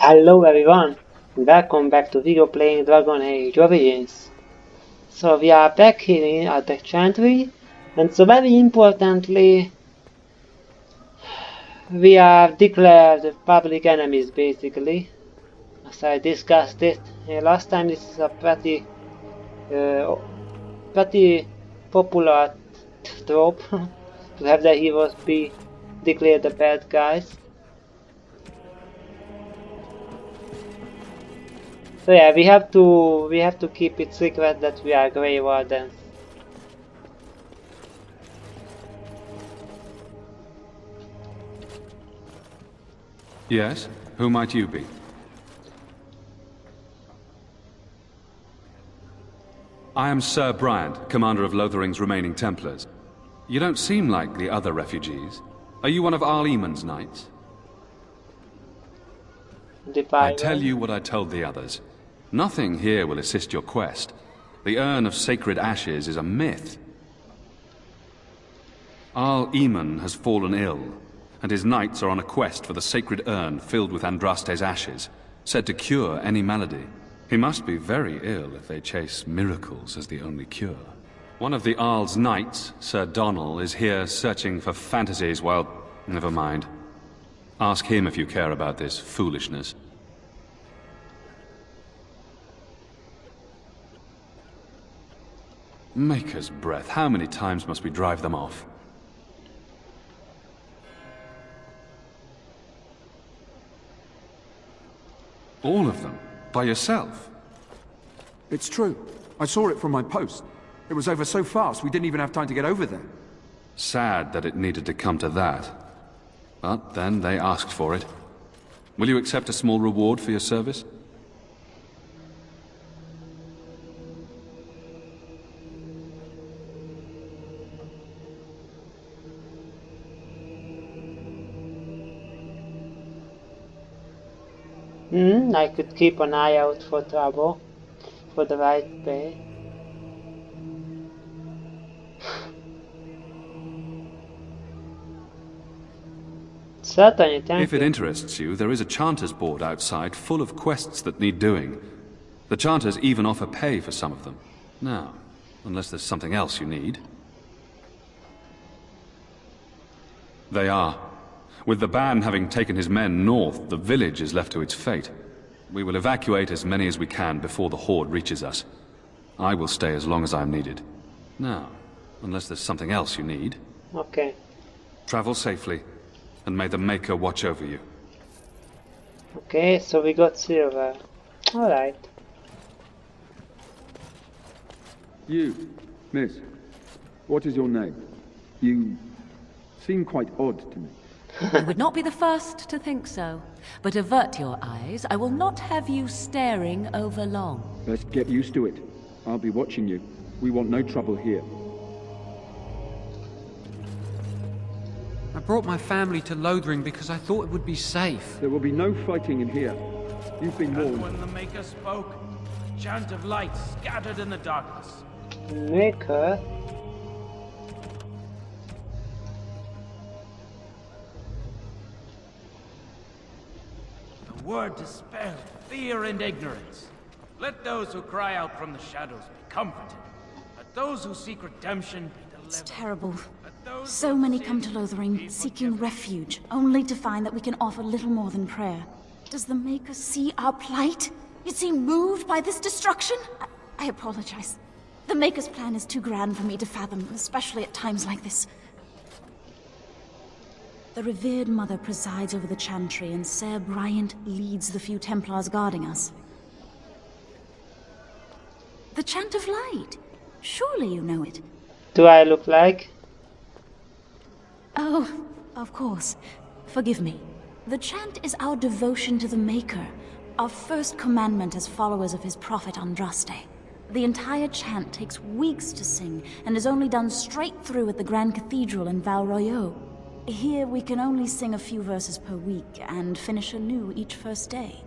Hello everyone, welcome back to video playing Dragon Age Origins. So we are back here at the Chantry, and so very importantly, we are declared public enemies basically. As I discussed it last time, this is a pretty popular trope to have the heroes be declared the bad guys. So yeah, we have to keep it secret that we are Grey Wardens. Yes? Who might you be? I am Sir Bryant, commander of Lothering's remaining Templars. You don't seem like the other refugees. Are you one of Arl Eamon's knights? I tell you what I told the others. Nothing here will assist your quest. The Urn of Sacred Ashes is a myth. Arl Eamon has fallen ill, and his knights are on a quest for the sacred urn filled with Andraste's ashes, said to cure any malady. He must be very ill if they chase miracles as the only cure. One of the Arl's knights, Sir Donnell, is here searching for fantasies while... Never mind. Ask him if you care about this foolishness. Maker's breath, how many times must we drive them off? All of them? By yourself? It's true. I saw it from my post. It was over so fast, we didn't even have time to get over there. Sad that it needed to come to that. But then they asked for it. Will you accept a small reward for your service? I could keep an eye out for trouble, for the right pay. Certainly, thank you. If it interests you, there is a Chanter's board outside full of quests that need doing. The Chanters even offer pay for some of them. Now, unless there's something else you need. They are. With the ban having taken his men north, the village is left to its fate. We will evacuate as many as we can before the Horde reaches us. I will stay as long as I'm needed. Now, unless there's something else you need. Okay. Travel safely, and may the Maker watch over you. Okay, so we got silver. Alright. You, miss, what is your name? You seem quite odd to me. You would not be the first to think so. But avert your eyes. I will not have you staring over long. Best get used to it. I'll be watching you. We want no trouble here. I brought my family to Lothering because I thought it would be safe. There will be no fighting in here. You've been And warned. when the Maker spoke, a chant of light scattered in the darkness. Maker? The word dispelled fear and ignorance. Let those who cry out from the shadows be comforted. Let those who seek redemption be delivered. It's terrible. Let those So who many sin come to Lothering, be seeking forgiven. refuge, only to find that we can offer little more than prayer. Does the Maker see our plight? You seem moved by this destruction? I apologize. The Maker's plan is too grand for me to fathom, especially at times like this. The revered Mother presides over the Chantry, and Sir Bryant leads the few Templars guarding us. The Chant of Light. Surely you know it. Do I look like? Oh, of course. Forgive me. The chant is our devotion to the Maker, our first commandment as followers of his prophet Andraste. The entire chant takes weeks to sing and is only done straight through at the Grand Cathedral in Val Royeaux. Here we can only sing a few verses per week and finish anew each first day.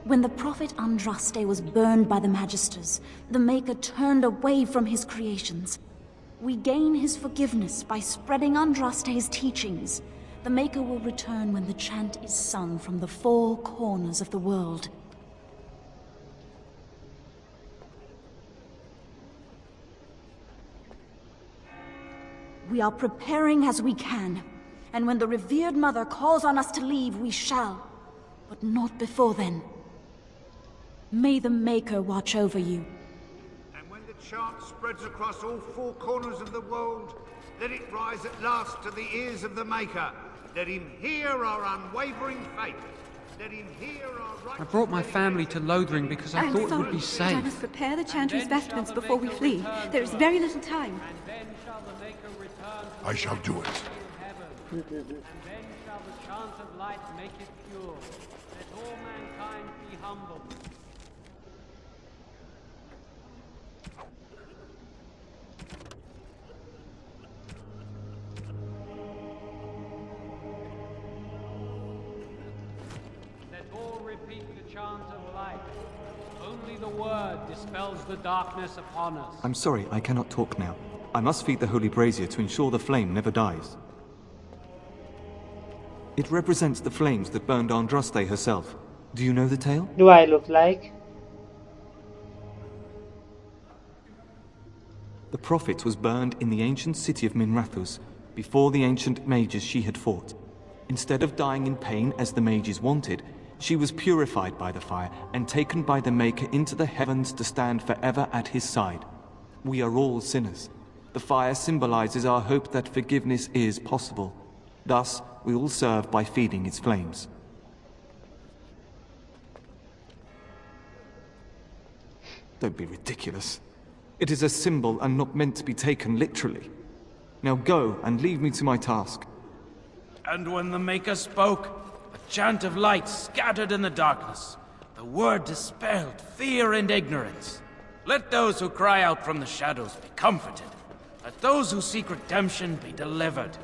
When the prophet Andraste was burned by the Magisters, the Maker turned away from his creations. We gain his forgiveness by spreading Andraste's teachings. The Maker will return when the chant is sung from the four corners of the world. We are preparing as we can, and when the revered Mother calls on us to leave, we shall. But not before then. May the Maker watch over you. And when the chant spreads across all four corners of the world, let it rise at last to the ears of the Maker. Let him hear our unwavering faith. Let him hear our right. I brought my family to Lothering because I thought it would be But I safe. must prepare the Chantry's vestments before we flee. There is very little time. I shall do it. And then shall the chant of light make it pure. Let all mankind be humble. Let all repeat the chant of light. Only the word dispels the darkness upon us. I'm sorry, I cannot talk now. I must feed the holy brazier to ensure the flame never dies. It represents the flames that burned Andraste herself. Do you know the tale? Do I look like? The prophet was burned in the ancient city of Minrathous before the ancient mages she had fought. Instead of dying in pain as the mages wanted, she was purified by the fire and taken by the Maker into the heavens to stand forever at his side. We are all sinners. The fire symbolizes our hope that forgiveness is possible. Thus, we all serve by feeding its flames. Don't be ridiculous. It is a symbol and not meant to be taken literally. Now go and leave me to my task. And when the Maker spoke, a chant of light scattered in the darkness. The word dispelled fear and ignorance. Let those who cry out from the shadows be comforted. Let those who seek redemption be delivered.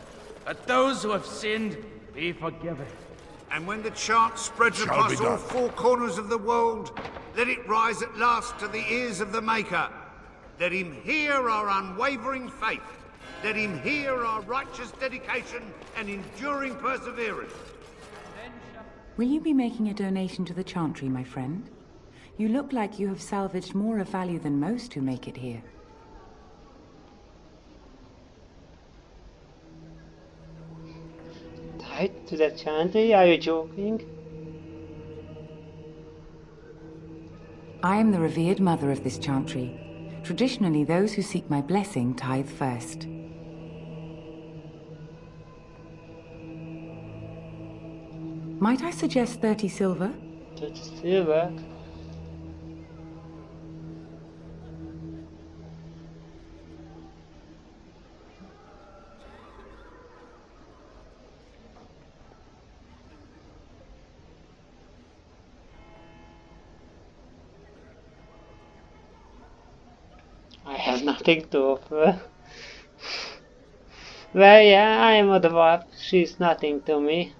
Let those who have sinned be forgiven. And when the chant spreads across all four corners of the world, let it rise at last to the ears of the Maker. Let him hear our unwavering faith. Let him hear our righteous dedication and enduring perseverance. Will you be making a donation to the Chantry, my friend? You look like you have salvaged more of value than most who make it here. Tied to the chantry? Are you joking? I am the revered mother of this Chantry. Traditionally, those who seek my blessing tithe first. Might I suggest 30 silver? 30 silver? I have nothing to offer. Well, yeah, I am a dwarf. She's nothing to me.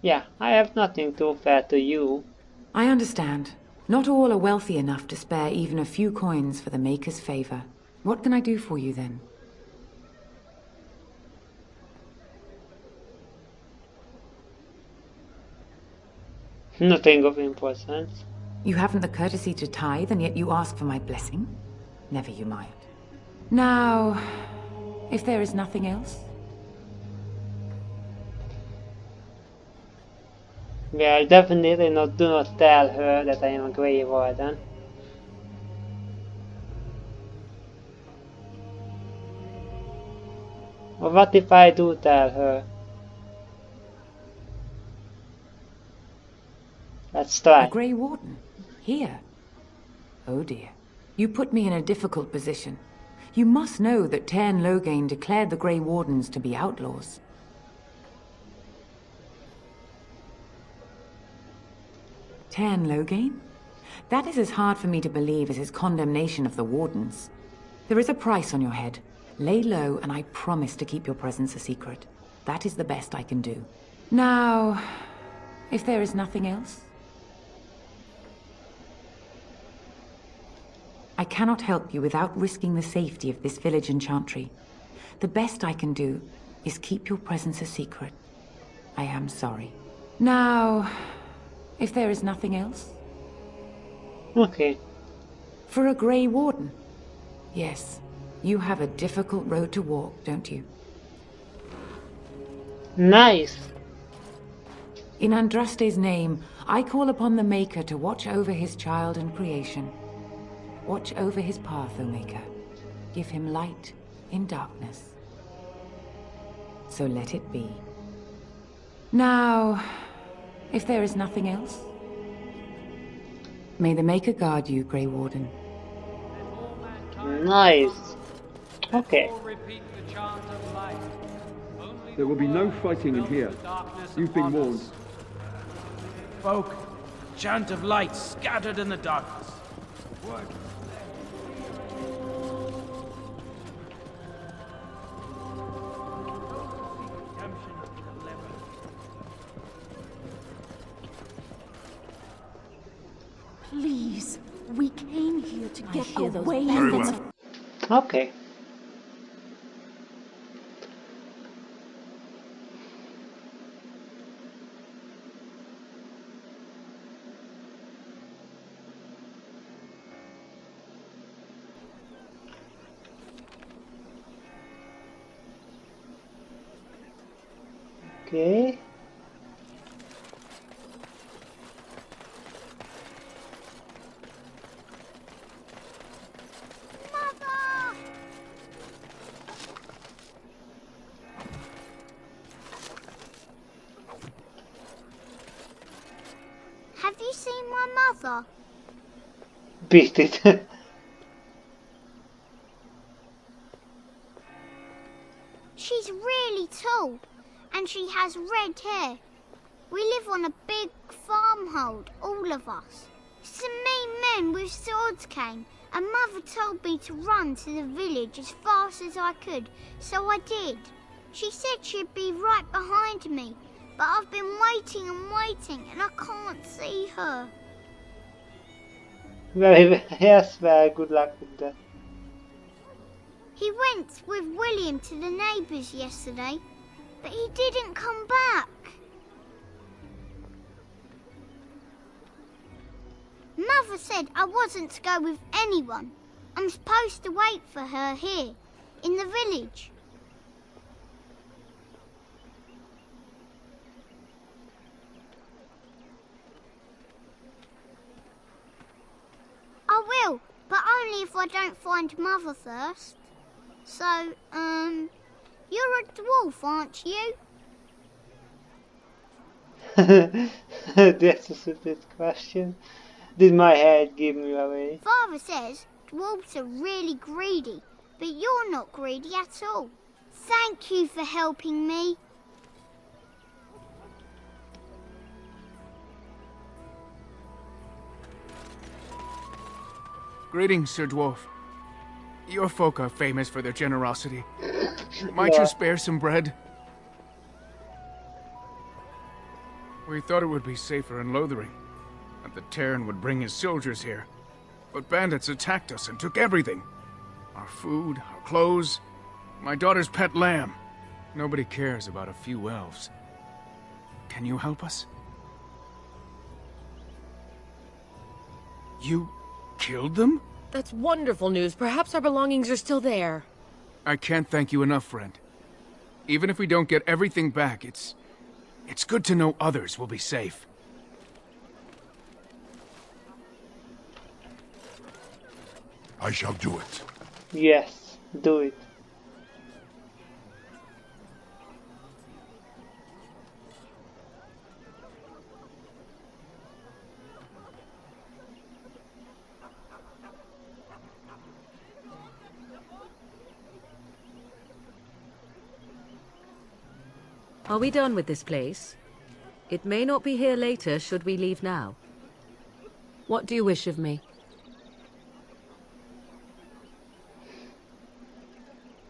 Yeah, I have nothing to offer to you. I understand. Not all are wealthy enough to spare even a few coins for the Maker's favor. What can I do for you then? Nothing of importance. You haven't the courtesy to tithe, and yet you ask for my blessing? Never you mind. Now, if there is nothing else? Well, definitely do not tell her that I am a Grey Warden. Or what if I do tell her? Let's try. A Grey Warden? Here? Oh dear. You put me in a difficult position. You must know that Tairn Loghain declared the Grey Wardens to be outlaws. Tairn Loghain? That is as hard for me to believe as his condemnation of the Wardens. There is a price on your head. Lay low, and I promise to keep your presence a secret. That is the best I can do. Now, if there is nothing else? I cannot help you without risking the safety of this village and chantry. The best I can do is keep your presence a secret. I am sorry. Now, if there is nothing else? Okay. For a Grey Warden? Yes, you have a difficult road to walk, don't you? Nice. In Andraste's name, I call upon the Maker to watch over his child and creation. Watch over his path, O Maker. Give him light in darkness. So let it be. Now, if there is nothing else, may the Maker guard you, Grey Warden. Nice. Okay. There will be no fighting in here. You've been warned. Folk, a chant of light scattered in the darkness. Word. Please, we came here to get away Very from well. Okay. Okay. Have you seen my mother? Beat it. She's really tall, and she has red hair. We live on a big farmhold, all of us. Some mean men with swords came, and Mother told me to run to the village as fast as I could, so I did. She said she'd be right behind me, but I've been waiting and waiting, and I can't see her. Yes, very good luck with that. He went with William to the neighbours yesterday, but he didn't come back. Mother said I wasn't to go with anyone. I'm supposed to wait for her here, in the village. I will, but only if I don't find Mother first. So, you're a dwarf, aren't you? That's a stupid question. Did my head give me away? Father says dwarves are really greedy, but you're not greedy at all. Thank you for helping me. Greetings, Sir Dwarf. Your folk are famous for their generosity. Might you spare some bread? We thought it would be safer in Lothering, that the Terran would bring his soldiers here. But bandits attacked us and took everything. Our food, our clothes, my daughter's pet lamb. Nobody cares about a few elves. Can you help us? You killed them? That's wonderful news. Perhaps our belongings are still there. I can't thank you enough, friend. Even if we don't get everything back, it's good to know others will be safe. I shall do it. Yes, do it. Are we done with this place? It may not be here later should we leave now. What do you wish of me?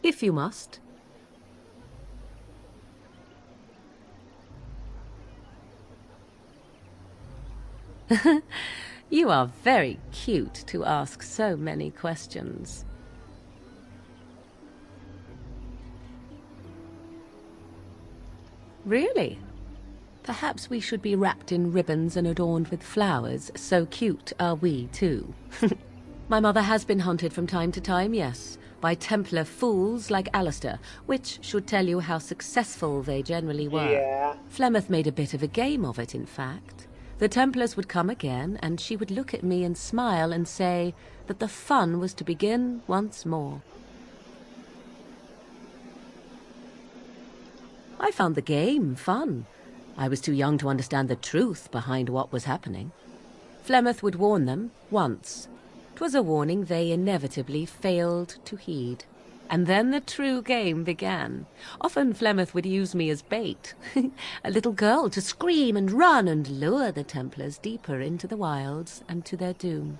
If you must. You are very cute to ask so many questions. Really? Perhaps we should be wrapped in ribbons and adorned with flowers. So cute are we, too. My mother has been hunted from time to time, yes, by Templar fools like Alistair, which should tell you how successful they generally were. Yeah. Flemeth made a bit of a game of it, in fact. The Templars would come again, and she would look at me and smile and say that the fun was to begin once more. I found the game fun. I was too young to understand the truth behind what was happening. Flemeth would warn them once. 'Twas a warning they inevitably failed to heed. And then the true game began. Often Flemeth would use me as bait, a little girl to scream and run and lure the Templars deeper into the wilds and to their doom.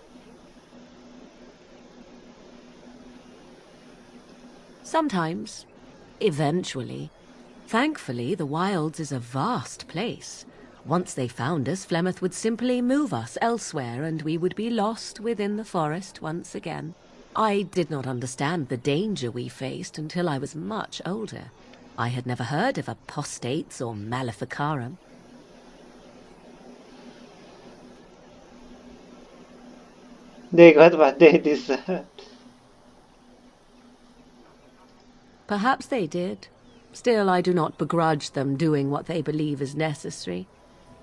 Sometimes, eventually. Thankfully, the wilds is a vast place. Once they found us, Flemeth would simply move us elsewhere, and we would be lost within the forest once again. I did not understand the danger we faced until I was much older. I had never heard of apostates or maleficarum. They got what they deserved. Perhaps they did. Still, I do not begrudge them doing what they believe is necessary.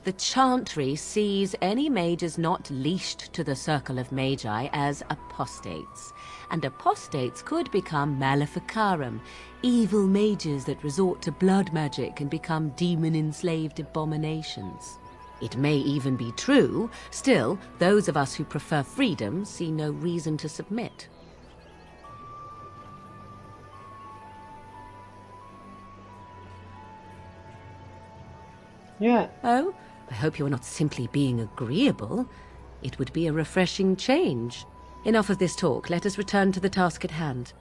The Chantry sees any mages not leashed to the Circle of Magi as apostates, and apostates could become maleficarum, evil mages that resort to blood magic and become demon-enslaved abominations. It may even be true. Still, those of us who prefer freedom see no reason to submit. Yeah. Oh? I hope you are not simply being agreeable. It would be a refreshing change. Enough of this talk. Let us return to the task at hand.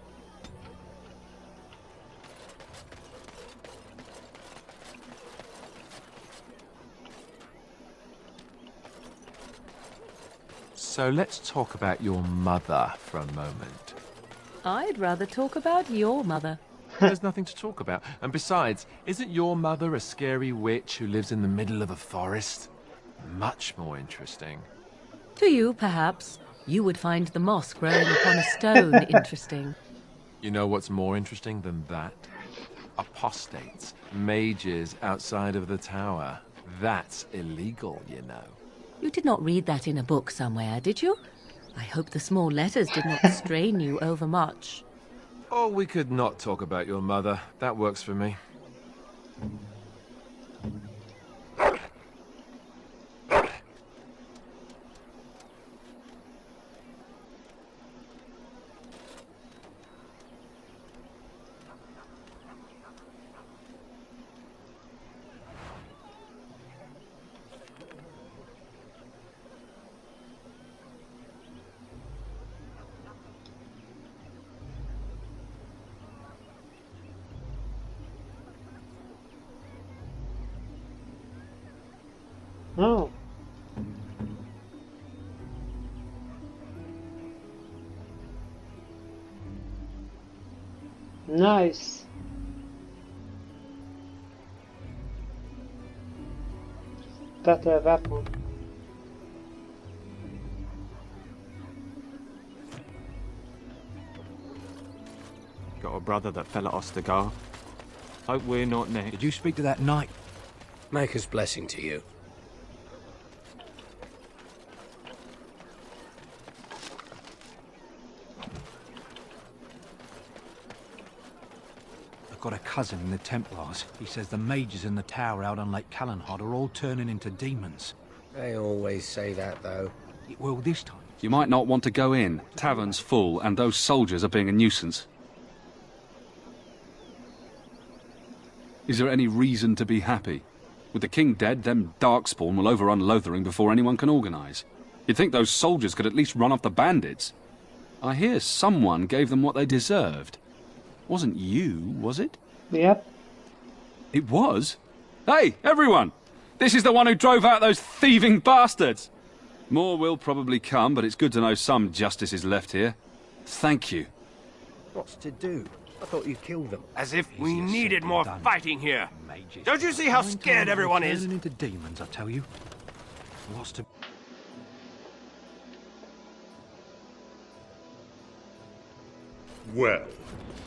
So let's talk about your mother for a moment. I'd rather talk about your mother. There's nothing to talk about. And besides, isn't your mother a scary witch who lives in the middle of a forest? Much more interesting. To you, perhaps. You would find the moss growing upon a stone interesting. You know what's more interesting than that? Apostates, mages outside of the tower. That's illegal, you know. You did not read that in a book somewhere, did you? I hope the small letters did not strain you overmuch. Or we could not talk about your mother. That works for me. Oh. Nice. Better weapon. Got a brother that fell at Ostagar. Hope we're not next. Did you speak to that knight? Maker's blessing to you. I've got a cousin in the Templars. He says the mages in the tower out on Lake Callanhod are all turning into demons. They always say that, though. Well, this time. You might not want to go in. Tavern's full, and those soldiers are being a nuisance. Is there any reason to be happy? With the king dead, them Darkspawn will overrun Lothering before anyone can organise. You'd think those soldiers could at least run off the bandits. I hear someone gave them what they deserved. Wasn't you, was it? Yep. It was? Hey, everyone! This is the one who drove out those thieving bastards! More will probably come, but it's good to know some justice is left here. Thank you. What's to do? I thought you killed them. As if we needed more fighting here. Don't you see how scared everyone is? Turning into demons, I tell you. What's to... Well,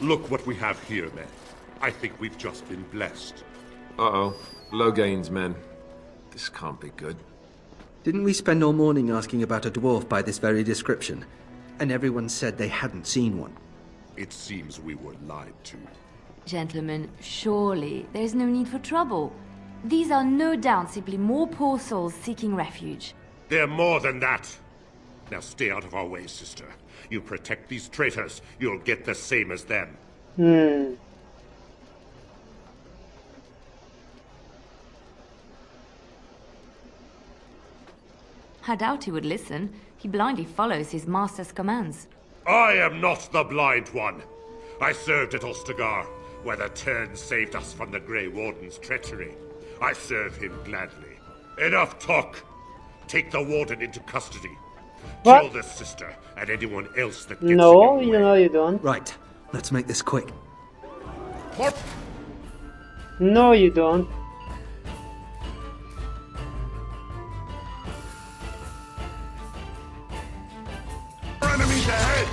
look what we have here, men. I think we've just been blessed. Uh-oh. Logain's men. This can't be good. Didn't we spend all morning asking about a dwarf by this very description? And everyone said they hadn't seen one. It seems we were lied to. Gentlemen, surely there's no need for trouble. These are no doubt simply more poor souls seeking refuge. They're more than that. Now stay out of our way, sister. You protect these traitors, you'll get the same as them. I doubt he would listen. He blindly follows his master's commands. I am not the blind one. I served at Ostagar, where the Tern saved us from the Grey Warden's treachery. I serve him gladly. Enough talk! Take the Warden into custody. What? Kill this sister and anyone else that gets No, in your way. no, you don't. Right, let's make this quick. What? No, you don't. Enemies ahead!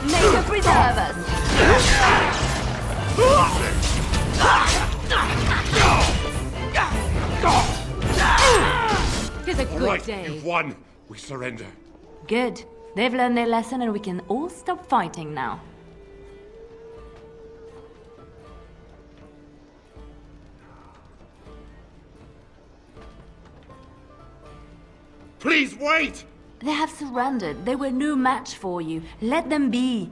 May the preserve us! It's a good All right, day. you've won. We surrender. Good. They've learned their lesson and we can all stop fighting now. Please wait! They have surrendered. They were no match for you. Let them be.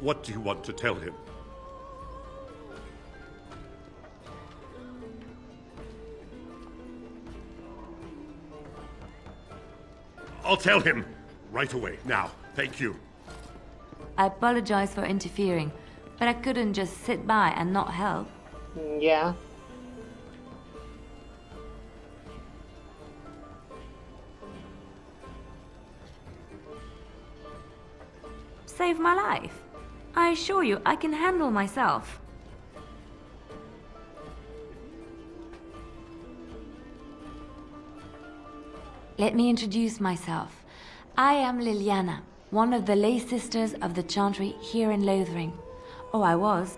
What do you want to tell him? I'll tell him right away. Now, thank you. I apologize for interfering, but I couldn't just sit by and not help. Yeah. Save my life. I assure you, I can handle myself. Let me introduce myself. I am Liliana, one of the lay sisters of the Chantry here in Lothering. Oh, I was.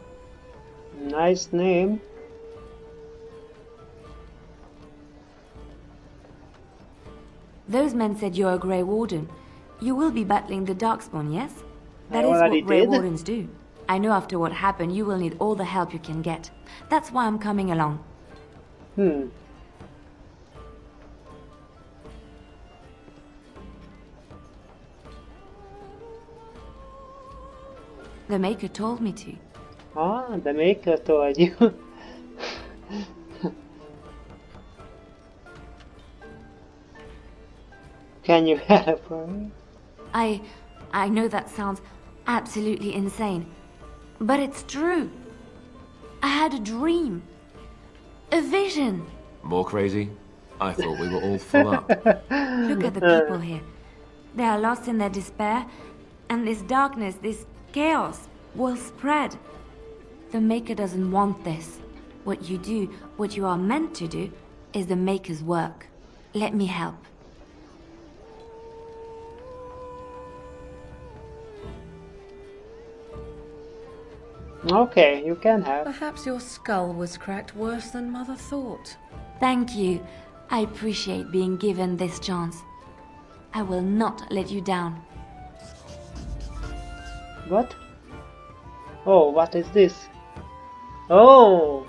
Nice name. Those men said you're a Grey Warden. You will be battling the Darkspawn, yes? That I is already what Grey did. Wardens do. I know after what happened, you will need all the help you can get. That's why I'm coming along. The Maker told me to. Ah, the Maker told you. Can you help her? I know that sounds absolutely insane, but it's true. I had a dream. A vision. More crazy? I thought we were all full up. Look at the people here. They are lost in their despair, and this darkness, this chaos, will spread. The Maker doesn't want this. What you do, what you are meant to do, is the Maker's work. Let me help. Okay, you can have. Perhaps your skull was cracked worse than Mother thought. Thank you. I appreciate being given this chance. I will not let you down. What? Oh, what is this? Oh!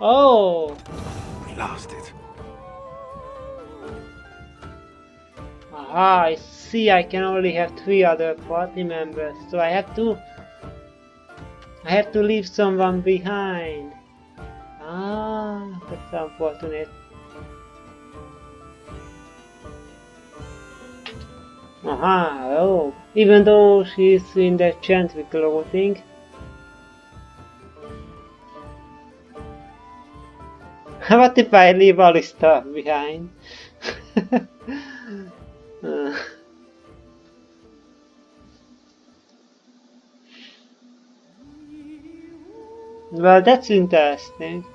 Oh! We lost it. Aha, I see I can only have 3 other party members, so I have to leave someone behind. Ah, that's unfortunate. Aha, oh. Even though she's in the chantry clothing. What if I leave all this stuff behind? Well, that's interesting.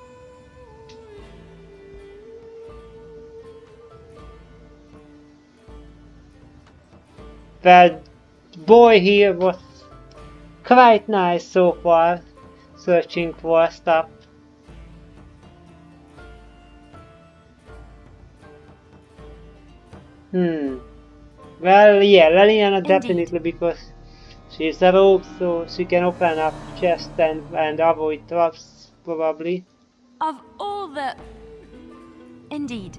That boy here was quite nice so far, searching for stuff. Well, yeah, Liliana definitely, because she's a rogue, so she can open up chest and avoid traps, probably. Of all the... Indeed.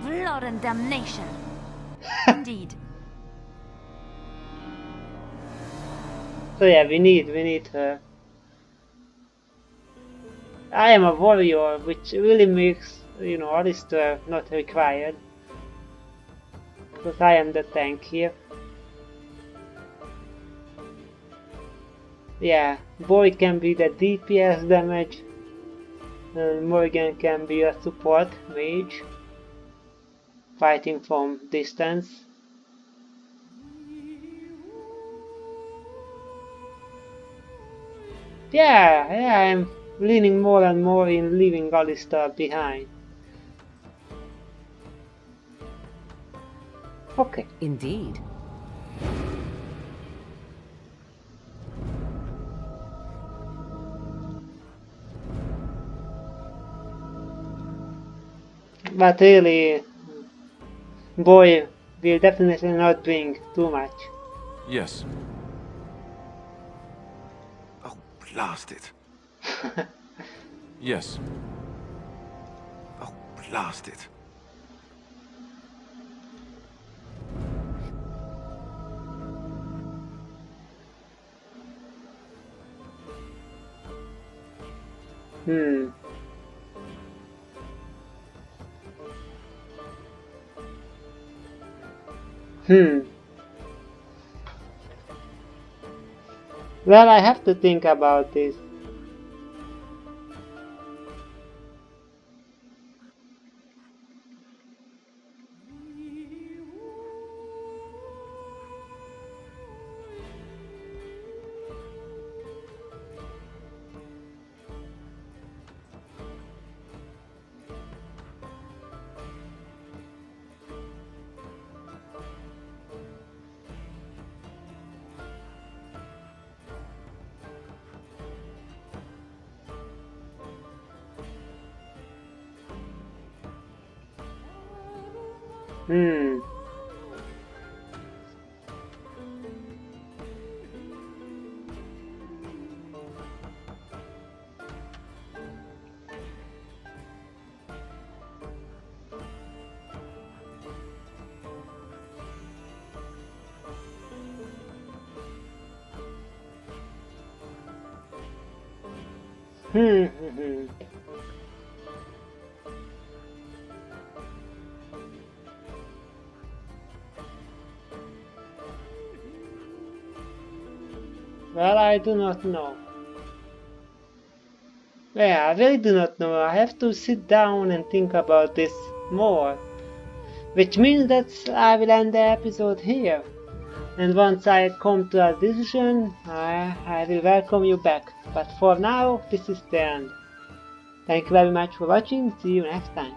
Blood and damnation. Indeed. So yeah, we need her. I am a warrior, which really makes, you know, Alistair not required. Because I am the tank here. Yeah, Boy can be the DPS damage, and Morgan can be a support mage, fighting from distance. Yeah, I'm leaning more and more in leaving Alistair behind. Okay. Indeed. But really, Boy will definitely not bring too much. Yes. Oh, blast it. Yes. Oh, blast it. Well, I have to think about this. Well, I do not know. Yeah, I really do not know. I have to sit down and think about this more. Which means that I will end the episode here. And once I come to a decision, I will welcome you back. But for now, this is the end. Thank you very much for watching. See you next time.